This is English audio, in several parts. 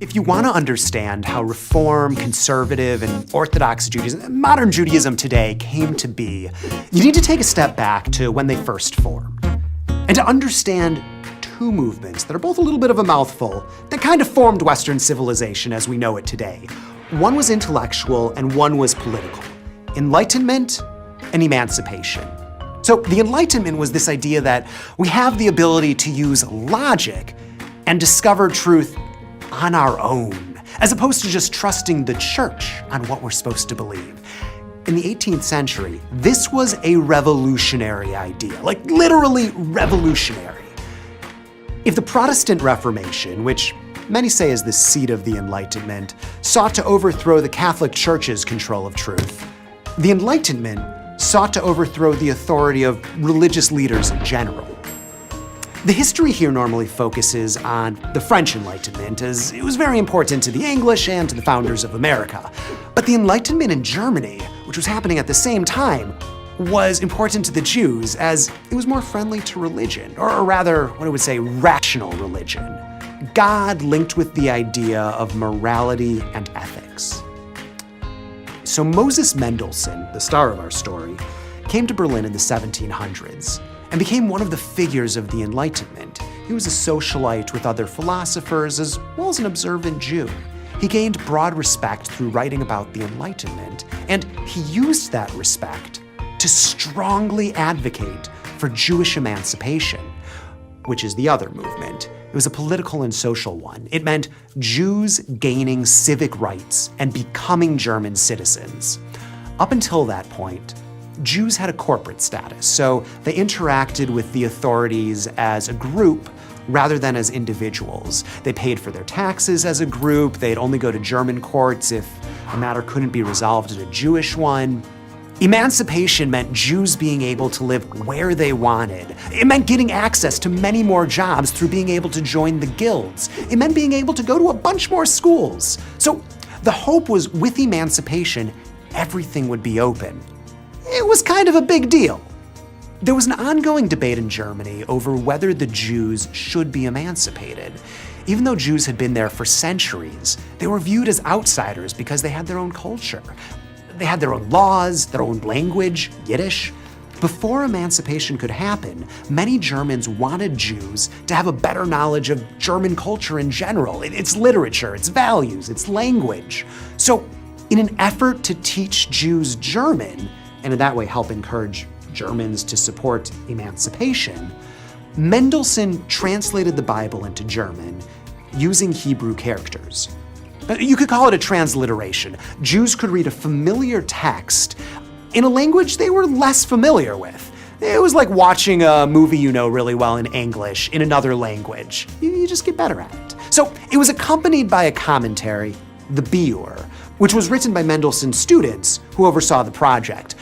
If you want to understand how Reform, Conservative, and Orthodox Judaism, modern Judaism today, came to be, you need to take a step back to when they first formed. And to understand two movements that are both a little bit of a mouthful that kind of formed Western civilization as we know it today. One was intellectual and one was political. Enlightenment and emancipation. So the Enlightenment was this idea that we have the ability to use logic and discover truth on our own, as opposed to just trusting the church on what we're supposed to believe. In the 18th century, this was a revolutionary idea, like literally revolutionary. If the Protestant Reformation, which many say is the seat of the Enlightenment, sought to overthrow the Catholic Church's control of truth, the Enlightenment sought to overthrow the authority of religious leaders in general. The history here normally focuses on the French Enlightenment, as it was very important to the English and to the founders of America. But the Enlightenment in Germany, which was happening at the same time, was important to the Jews as it was more friendly to religion, or rather, what I would say, rational religion. God linked with the idea of morality and ethics. So Moses Mendelssohn, the star of our story, came to Berlin in the 1700s and became one of the figures of the Enlightenment. He was a socialite with other philosophers as well as an observant Jew. He gained broad respect through writing about the Enlightenment, and he used that respect to strongly advocate for Jewish emancipation, which is the other movement. It was a political and social one. It meant Jews gaining civic rights and becoming German citizens. Up until that point, Jews had a corporate status, so they interacted with the authorities as a group rather than as individuals. They paid for their taxes as a group. They'd only go to German courts if a matter couldn't be resolved at a Jewish one. Emancipation meant Jews being able to live where they wanted. It meant getting access to many more jobs through being able to join the guilds. It meant being able to go to a bunch more schools. So the hope was with emancipation, everything would be open. It was kind of a big deal. There was an ongoing debate in Germany over whether the Jews should be emancipated. Even though Jews had been there for centuries, they were viewed as outsiders because they had their own culture. They had their own laws, their own language, Yiddish. Before emancipation could happen, many Germans wanted Jews to have a better knowledge of German culture in general, its literature, its values, its language. So, in an effort to teach Jews German, and in that way help encourage Germans to support emancipation, Mendelssohn translated the Bible into German using Hebrew characters. You could call it a transliteration. Jews could read a familiar text in a language they were less familiar with. It was like watching a movie you know really well in English in another language. You just get better at it. So it was accompanied by a commentary, the Biur, which was written by Mendelssohn's students who oversaw the project.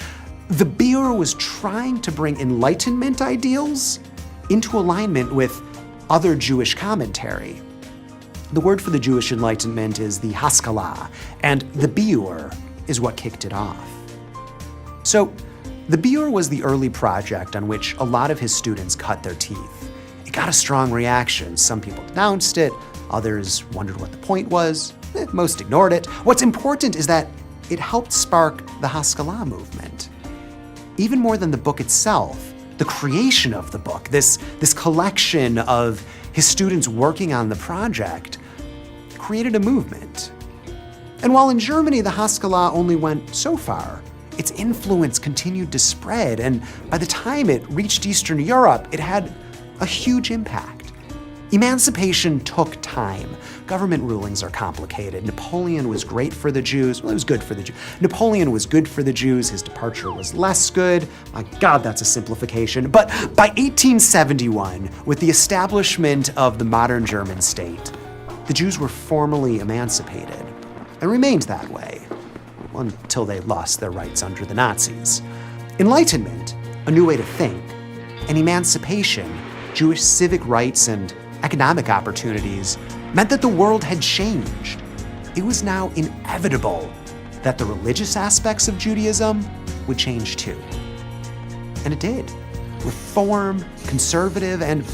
The Biur was trying to bring Enlightenment ideals into alignment with other Jewish commentary. The word for the Jewish Enlightenment is the Haskalah, and the Biur is what kicked it off. So, the Biur was the early project on which a lot of his students cut their teeth. It got a strong reaction. Some people denounced it, others wondered what the point was. Most ignored it. What's important is that it helped spark the Haskalah movement. Even more than the book itself, the creation of the book, this collection of his students working on the project, created a movement. And while in Germany the Haskalah only went so far, its influence continued to spread, and by the time it reached Eastern Europe, it had a huge impact. Emancipation took time. Government rulings are complicated. Napoleon was great for the Jews. Well, it was good for the Jews. Napoleon was good for the Jews. His departure was less good. My God, that's a simplification. But by 1871, with the establishment of the modern German state, the Jews were formally emancipated and remained that way until they lost their rights under the Nazis. Enlightenment, a new way to think, and emancipation, Jewish civic rights and economic opportunities, meant that the world had changed. It was now inevitable that the religious aspects of Judaism would change too. And it did. Reform, conservative, and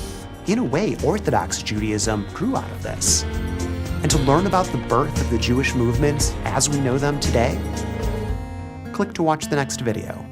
in a way, Orthodox Judaism grew out of this. And to learn about the birth of the Jewish movements as we know them today, click to watch the next video.